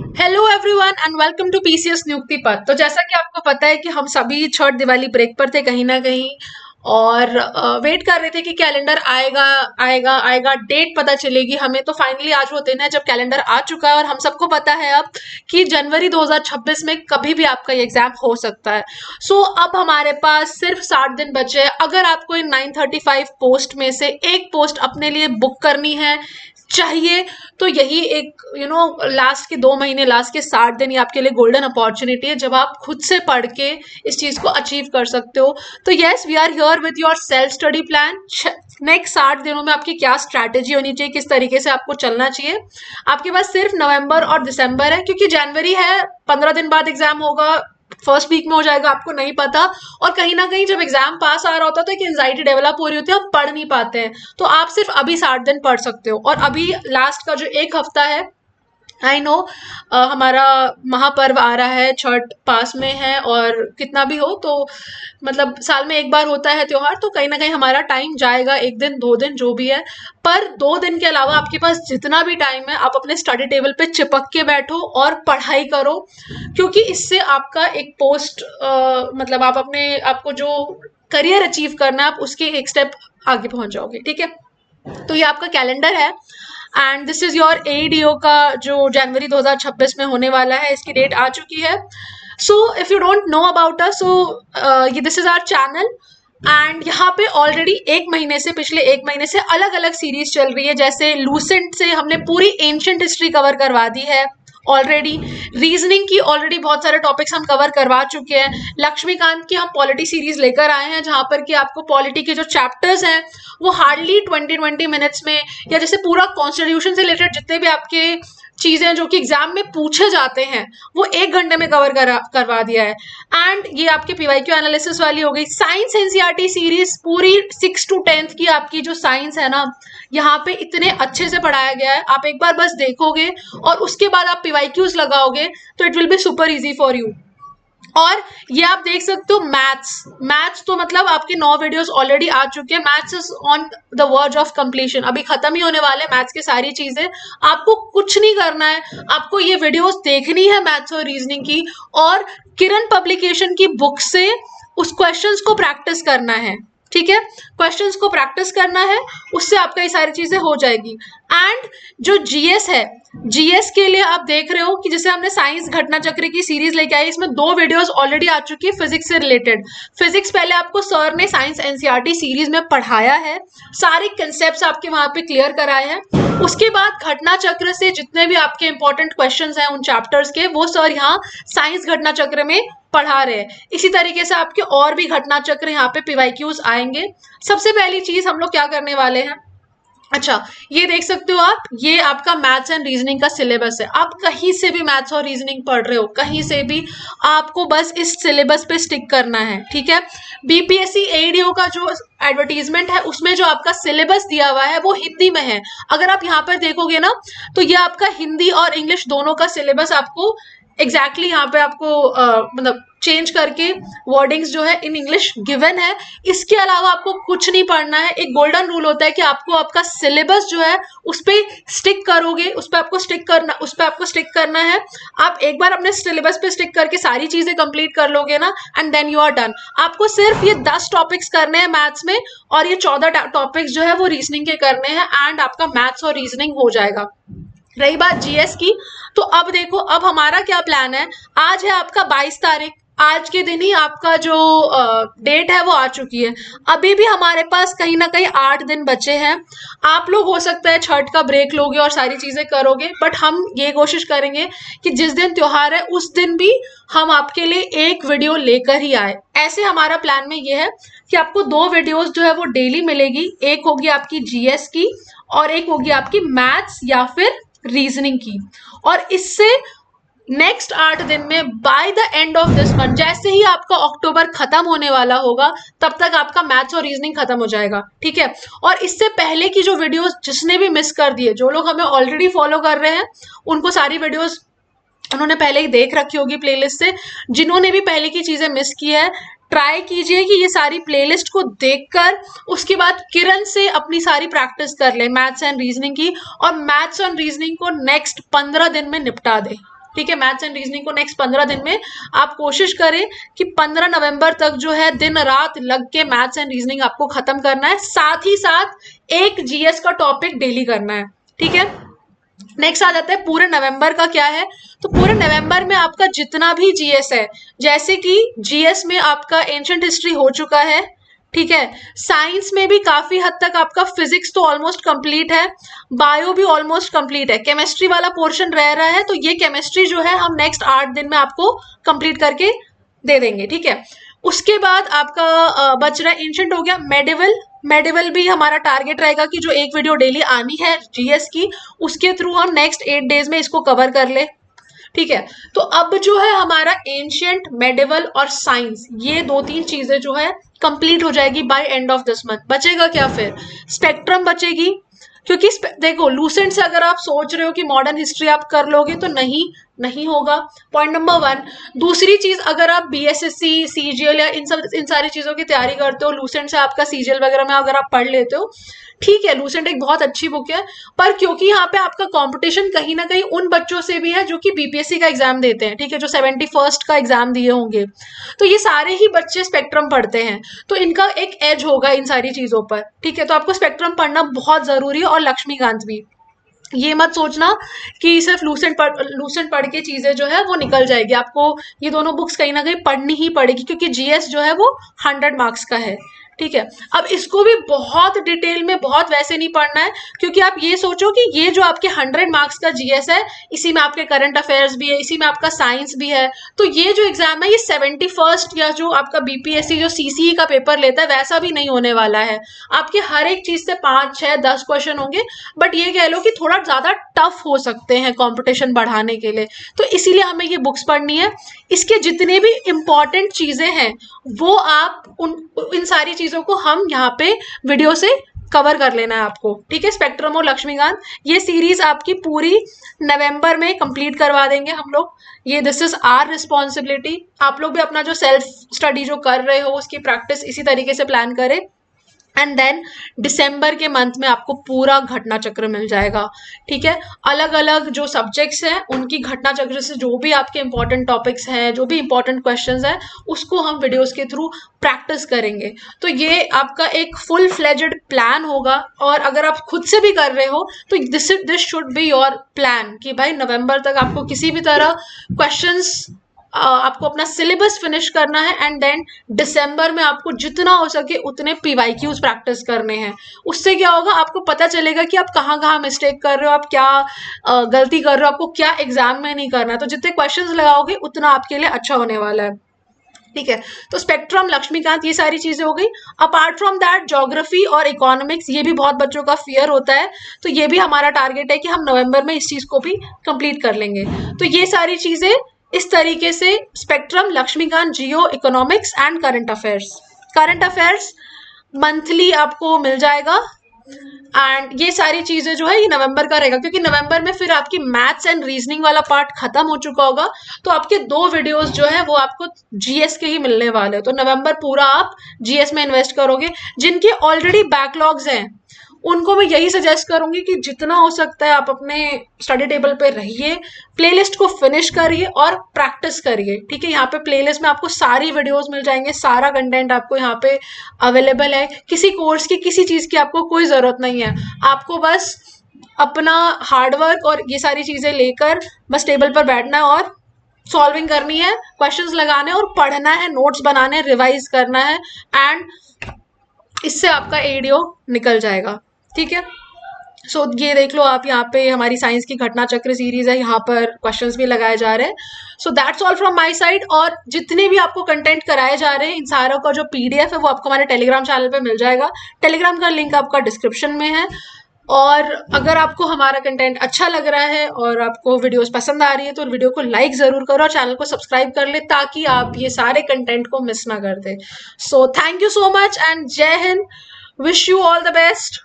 Hello everyone and welcome to PCS Niyukti Path. तो जैसा कि आपको पता है कि हम सभी छठ दिवाली ब्रेक पर थे कहीं ना कहीं और वेट कर रहे थे कि कैलेंडर आएगा आएगा आएगा, डेट पता चलेगी हमें। तो फाइनली आज वो दिन है जब कैलेंडर आ चुका है और हम सबको पता है अब कि जनवरी 2026 में कभी भी आपका ये एग्जाम हो सकता है। सो अब हमारे पास सिर्फ 60 दिन बचे हैं। अगर आपको इन 935 पोस्ट में से एक पोस्ट अपने लिए बुक करनी है चाहिए तो यही एक लास्ट के 2 महीने, लास्ट के 60 दिन, ये आपके लिए गोल्डन अपॉर्चुनिटी है जब आप खुद से पढ़ के इस चीज को अचीव कर सकते हो। तो yes, we are here with your self study plan. Next 60 दिनों में आपकी क्या स्ट्रैटेजी होनी चाहिए, किस तरीके से आपको चलना चाहिए। आपके पास सिर्फ नवंबर और दिसंबर है क्योंकि जनवरी है, 15 दिन बाद एग्जाम होगा, फर्स्ट वीक में हो जाएगा, आपको नहीं पता। और कहीं ना कहीं जब एग्जाम पास आ रहा होता है तो एक एंजाइटी डेवलप हो रही होती है, आप पढ़ नहीं पाते हैं। तो आप सिर्फ अभी 60 दिन पढ़ सकते हो। और अभी लास्ट का जो एक हफ्ता है, आई नो हमारा महापर्व आ रहा है, छठ पास में है, और कितना भी हो तो मतलब साल में एक बार होता है त्योहार, तो कहीं ना कहीं हमारा टाइम जाएगा, 1 दिन 2 दिन जो भी है। पर 2 दिन के अलावा आपके पास जितना भी टाइम है आप अपने स्टडी टेबल पे चिपक के बैठो और पढ़ाई करो, क्योंकि इससे आपका एक पोस्ट मतलब आप अपने आपको जो करियर अचीव करना है आप उसके एक स्टेप आगे पहुंच जाओगे। ठीक है, तो ये आपका कैलेंडर है and this is your ADO का जो जनवरी 2026 में होने वाला है, इसकी डेट आ चुकी है। So if you don't know about us, so ये this is our channel and यहाँ पे ऑलरेडी पिछले एक महीने से अलग अलग सीरीज चल रही है। जैसे लूसेंट से हमने पूरी एंशियंट हिस्ट्री कवर करवा दी है ऑलरेडी। रीजनिंग की ऑलरेडी बहुत सारे टॉपिक्स हम कवर करवा चुके हैं। लक्ष्मीकांत की हम पॉलिटी सीरीज लेकर आए हैं जहां पर कि आपको पॉलिटी के जो चैप्टर्स हैं वो हार्डली 20 मिनट्स में, या जैसे पूरा कॉन्स्टिट्यूशन से रिलेटेड जितने भी आपके चीजें जो कि एग्जाम में पूछे जाते हैं वो 1 घंटे में कवर करवा दिया है। एंड ये आपके पीवाईक्यू एनालिसिस वाली हो गई। साइंस एनसीईआरटी सीरीज पूरी 6 to 10th की आपकी जो साइंस है ना, यहाँ पे इतने अच्छे से पढ़ाया गया है, आप एक बार बस देखोगे और उसके बाद आप पीवाईक्यूज लगाओगे तो it will be super easy for you. और ये आप देख सकते हो मैथ्स तो मतलब आपके 9 वीडियोस ऑलरेडी आ चुके हैं। Maths is on the verge of completion, अभी खत्म ही होने वाले मैथ्स की सारी चीजें। आपको कुछ नहीं करना है, आपको ये वीडियोस देखनी है मैथ्स और रीजनिंग की, और किरण पब्लिकेशन की बुक से उस क्वेश्चंस को प्रैक्टिस करना है। ठीक है, क्वेश्चंस को प्रैक्टिस करना है, उससे आपका ये सारी चीजें हो जाएगी। एंड जो जीएस है, जीएस के लिए आप देख रहे हो कि जैसे हमने साइंस घटना चक्र की सीरीज लेके आई, इसमें 2 वीडियोस ऑलरेडी आ चुकी है फिजिक्स से रिलेटेड। फिजिक्स पहले आपको सर ने साइंस एनसीईआरटी सीरीज में पढ़ाया है, सारे कंसेप्ट्स आपके वहां पे क्लियर कराए हैं। उसके बाद घटना चक्र से जितने भी आपके इंपॉर्टेंट क्वेश्चंस हैं उन चैप्टर्स के, वो सर यहाँ साइंस घटना चक्र में पढ़ा रहे हैं। इसी तरीके से आपके और भी घटना चक्र यहाँ पे पीवाईक्यूज आएंगे। सबसे पहली चीज हम लोग क्या करने वाले हैं, अच्छा ये देख सकते हो आप, ये आपका मैथ्स एंड रीजनिंग का सिलेबस है। आप कहीं से भी मैथ्स और रीजनिंग पढ़ रहे हो, कहीं से भी, आपको बस इस सिलेबस पे स्टिक करना है। ठीक है, बीपीएससी एडीओ का जो एडवर्टीजमेंट है उसमें जो आपका सिलेबस दिया हुआ है वो हिंदी में है। अगर आप यहाँ पर देखोगे ना तो ये आपका हिंदी और इंग्लिश दोनों का सिलेबस आपको एग्जैक्टली यहाँ पे आपको मतलब चेंज करके वर्डिंग्स जो है इन इंग्लिश गिवन है। इसके अलावा आपको कुछ नहीं पढ़ना है। एक गोल्डन रूल होता है कि आपको आपका सिलेबस जो है उस पर स्टिक करोगे, उस पर आपको स्टिक करना है। आप एक बार अपने सिलेबस पे स्टिक करके सारी चीजें कंप्लीट कर लोगे ना, and then you are done. आपको सिर्फ ये 10 टॉपिक्स करने हैं मैथ्स में, और ये 14 टॉपिक्स जो है वो रीजनिंग के करने हैं, एंड आपका मैथ्स और रीजनिंग हो जाएगा। रही बात जीएस की, तो अब देखो अब हमारा क्या प्लान है। आज है आपका 22 तारीख, आज के दिन ही आपका जो डेट है वो आ चुकी है। अभी भी हमारे पास कहीं ना कहीं 8 दिन बचे हैं। आप लोग हो सकता है छठ का ब्रेक लोगे और सारी चीजें करोगे, बट हम ये कोशिश करेंगे कि जिस दिन त्योहार है उस दिन भी हम आपके लिए एक वीडियो लेकर ही आए। ऐसे हमारा प्लान में ये है कि आपको 2 वीडियोस जो है वो डेली मिलेगी। एक होगी आपकी जीएस की और एक होगी आपकी मैथ्स या फिर रीजनिंग की। और इससे नेक्स्ट 8 दिन में by the end of this month, जैसे ही आपका अक्टूबर खत्म होने वाला होगा तब तक आपका मैथ्स और रीजनिंग खत्म हो जाएगा। ठीक है, और इससे पहले की जो वीडियोस जिसने भी मिस कर दिए, जो लोग हमें ऑलरेडी फॉलो कर रहे हैं उनको सारी वीडियोस उन्होंने पहले ही देख रखी होगी प्लेलिस्ट से। जिन्होंने भी पहले की चीजें मिस की है, ट्राई कीजिए कि ये सारी प्लेलिस्ट को देखकर उसके बाद किरण से अपनी सारी प्रैक्टिस कर ले मैथ्स एंड रीजनिंग की, और मैथ्स एंड रीजनिंग को नेक्स्ट 15 दिन में निपटा दे। ठीक है, मैथ्स एंड रीजनिंग को नेक्स्ट 15 दिन में आप कोशिश करें कि 15 नवंबर तक जो है दिन रात लग के मैथ्स एंड रीजनिंग आपको खत्म करना है, साथ ही साथ एक जीएस का टॉपिक डेली करना है। ठीक है, नेक्स्ट आ जाता है पूरे नवंबर का क्या है। तो पूरे नवंबर में आपका जितना भी जीएस है, जैसे कि जीएस में आपका एंशिएंट हिस्ट्री हो चुका है, ठीक है, साइंस में भी काफी हद तक आपका फिजिक्स तो ऑलमोस्ट कंप्लीट है, बायो भी ऑलमोस्ट कंप्लीट है, केमिस्ट्री वाला पोर्शन रह रहा है, तो ये केमिस्ट्री जो है हम नेक्स्ट 8 दिन में आपको कंप्लीट करके दे देंगे। ठीक है, उसके बाद आपका बच रहा है एंशिएंट हो गया, मेडिवल। मेडिवल भी हमारा टारगेट रहेगा कि जो एक वीडियो डेली आनी है जीएस की, उसके थ्रू हम नेक्स्ट 8 डेज में इसको कवर कर ले। ठीक है, तो अब जो है हमारा एंशिएंट, मेडिवल और साइंस, ये 2-3 चीजें जो है कंप्लीट हो जाएगी by end of this month. बचेगा क्या फिर? स्पेक्ट्रम बचेगी, क्योंकि देखो लूसेंट से अगर आप सोच रहे हो कि मॉडर्न हिस्ट्री आप कर लोगे तो नहीं होगा, पॉइंट नंबर 1। दूसरी चीज, अगर आप बीएसएससी, सीजीएल या इन सारी चीजों की तैयारी करते हो, लूसेंट से आपका सीजीएल वगैरह में अगर आप पढ़ लेते हो, ठीक है, लूसेंट एक बहुत अच्छी बुक है, पर क्योंकि यहाँ पे आपका कंपटीशन कहीं ना कहीं उन बच्चों से भी है जो कि बीपीएससी का एग्जाम देते हैं, ठीक है, जो 71st का एग्जाम दिए होंगे, तो ये सारे ही बच्चे स्पेक्ट्रम पढ़ते हैं, तो इनका एक एज होगा इन सारी चीजों पर। ठीक है, तो आपको स्पेक्ट्रम पढ़ना बहुत जरूरी है, और लक्ष्मीकांत भी। ये मत सोचना कि सिर्फ लूसेंट पढ़ के चीजें जो है वो निकल जाएगी, आपको ये दोनों बुक्स कहीं ना कहीं पढ़नी ही पड़ेगी, क्योंकि जीएस जो है वो 100 मार्क्स का है। ठीक है, अब इसको भी बहुत डिटेल में, बहुत वैसे नहीं पढ़ना है, क्योंकि आप ये सोचो कि ये जो आपके 100 मार्क्स का जीएस है, इसी में आपके करंट अफेयर्स भी है, इसी में आपका साइंस भी है, तो ये जो एग्जाम है ये 71st या जो आपका बीपीएससी जो सीसीई का पेपर लेता है वैसा भी नहीं होने वाला है। आपके हर एक चीज से 5, 6, 10 क्वेश्चन होंगे, बट ये कह लो कि थोड़ा ज्यादा टफ हो सकते हैं कंपटीशन बढ़ाने के लिए, तो इसीलिए हमें ये बुक्स पढ़नी है। इसके जितने भी इंपॉर्टेंट चीजें हैं वो आप इन सारी चीजों को हम यहाँ पे वीडियो से कवर कर लेना है आपको। ठीक है, स्पेक्ट्रम और लक्ष्मीकांत ये सीरीज आपकी पूरी नवंबर में कंप्लीट करवा देंगे हम लोग। ये दिस इज आवर रिस्पॉन्सिबिलिटी। आप लोग भी अपना जो सेल्फ स्टडी जो कर रहे हो उसकी प्रैक्टिस इसी तरीके से प्लान करें, एंड देन दिसंबर के मंथ में आपको पूरा घटना चक्र मिल जाएगा। ठीक है, अलग अलग जो सब्जेक्ट्स हैं उनकी घटना चक्र से जो भी आपके इंपॉर्टेंट टॉपिक्स हैं, जो भी इंपॉर्टेंट क्वेश्चंस हैं, उसको हम वीडियोस के थ्रू प्रैक्टिस करेंगे। तो ये आपका एक फुल फ्लेजेड प्लान होगा, और अगर आप खुद से भी कर रहे हो तो this should be your plan कि भाई नवंबर तक आपको किसी भी तरह क्वेश्चंस, आपको अपना सिलेबस फिनिश करना है, एंड देन दिसंबर में आपको जितना हो सके उतने पीवाईक्यूज प्रैक्टिस करने हैं। उससे क्या होगा, आपको पता चलेगा कि आप कहाँ कहाँ मिस्टेक कर रहे हो, आप क्या गलती कर रहे हो, आपको क्या एग्जाम में नहीं करना है। तो जितने क्वेश्चंस लगाओगे उतना आपके लिए अच्छा होने वाला है। ठीक है, तो स्पेक्ट्रम, लक्ष्मीकांत, ये सारी चीजें हो गई। अपार्ट फ्रॉम दैट ज्योग्राफी और इकोनॉमिक्स, ये भी बहुत बच्चों का फियर होता है, तो ये भी हमारा टारगेट है कि हम नवंबर में इस चीज को भी कंप्लीट कर लेंगे। तो ये सारी चीजें इस तरीके से spectrum, Laxmikanth, geo, economics and current affairs. Current affairs monthly आपको मिल जाएगा, एंड ये सारी चीजें जो है ये नवंबर का रहेगा, क्योंकि नवंबर में फिर आपकी मैथ्स एंड रीजनिंग वाला पार्ट खत्म हो चुका होगा, तो आपके 2 वीडियोस जो है वो आपको जीएस के ही मिलने वाले हैं। तो नवंबर पूरा आप जीएस में इन्वेस्ट करोगे। जिनके ऑलरेडी बैकलॉग्स हैं उनको मैं यही सजेस्ट करूंगी कि जितना हो सकता है आप अपने स्टडी टेबल पे रहिए, प्लेलिस्ट को फिनिश करिए और प्रैक्टिस करिए। ठीक है, यहाँ पे प्लेलिस्ट में आपको सारी वीडियोस मिल जाएंगे, सारा कंटेंट आपको यहाँ पे अवेलेबल है। किसी कोर्स की, किसी चीज की आपको कोई जरूरत नहीं है, आपको बस अपना हार्डवर्क और ये सारी चीजें लेकर बस टेबल पर बैठना है और सॉल्विंग करनी है, क्वेश्चंस लगाने और पढ़ना है, नोट्स बनाने, रिवाइज करना है, एंड इससे आपका एडीओ निकल जाएगा। ठीक है, सो ये देख लो आप, यहाँ पे हमारी साइंस की घटना चक्र सीरीज है, यहाँ पर क्वेश्चंस भी लगाए जा रहे हैं। So that's all from my side. और जितने भी आपको कंटेंट कराए जा रहे हैं, इन सारों का जो पीडीएफ है वो आपको हमारे टेलीग्राम चैनल पे मिल जाएगा। टेलीग्राम का लिंक आपका डिस्क्रिप्शन में है। और अगर आपको हमारा कंटेंट अच्छा लग रहा है और आपको वीडियोस पसंद आ रही है तो वीडियो को लाइक जरूर करो और चैनल को सब्सक्राइब कर ले, ताकि आप ये सारे कंटेंट को मिस ना कर दे। So thank you so much and Jai Hind, wish you all the best.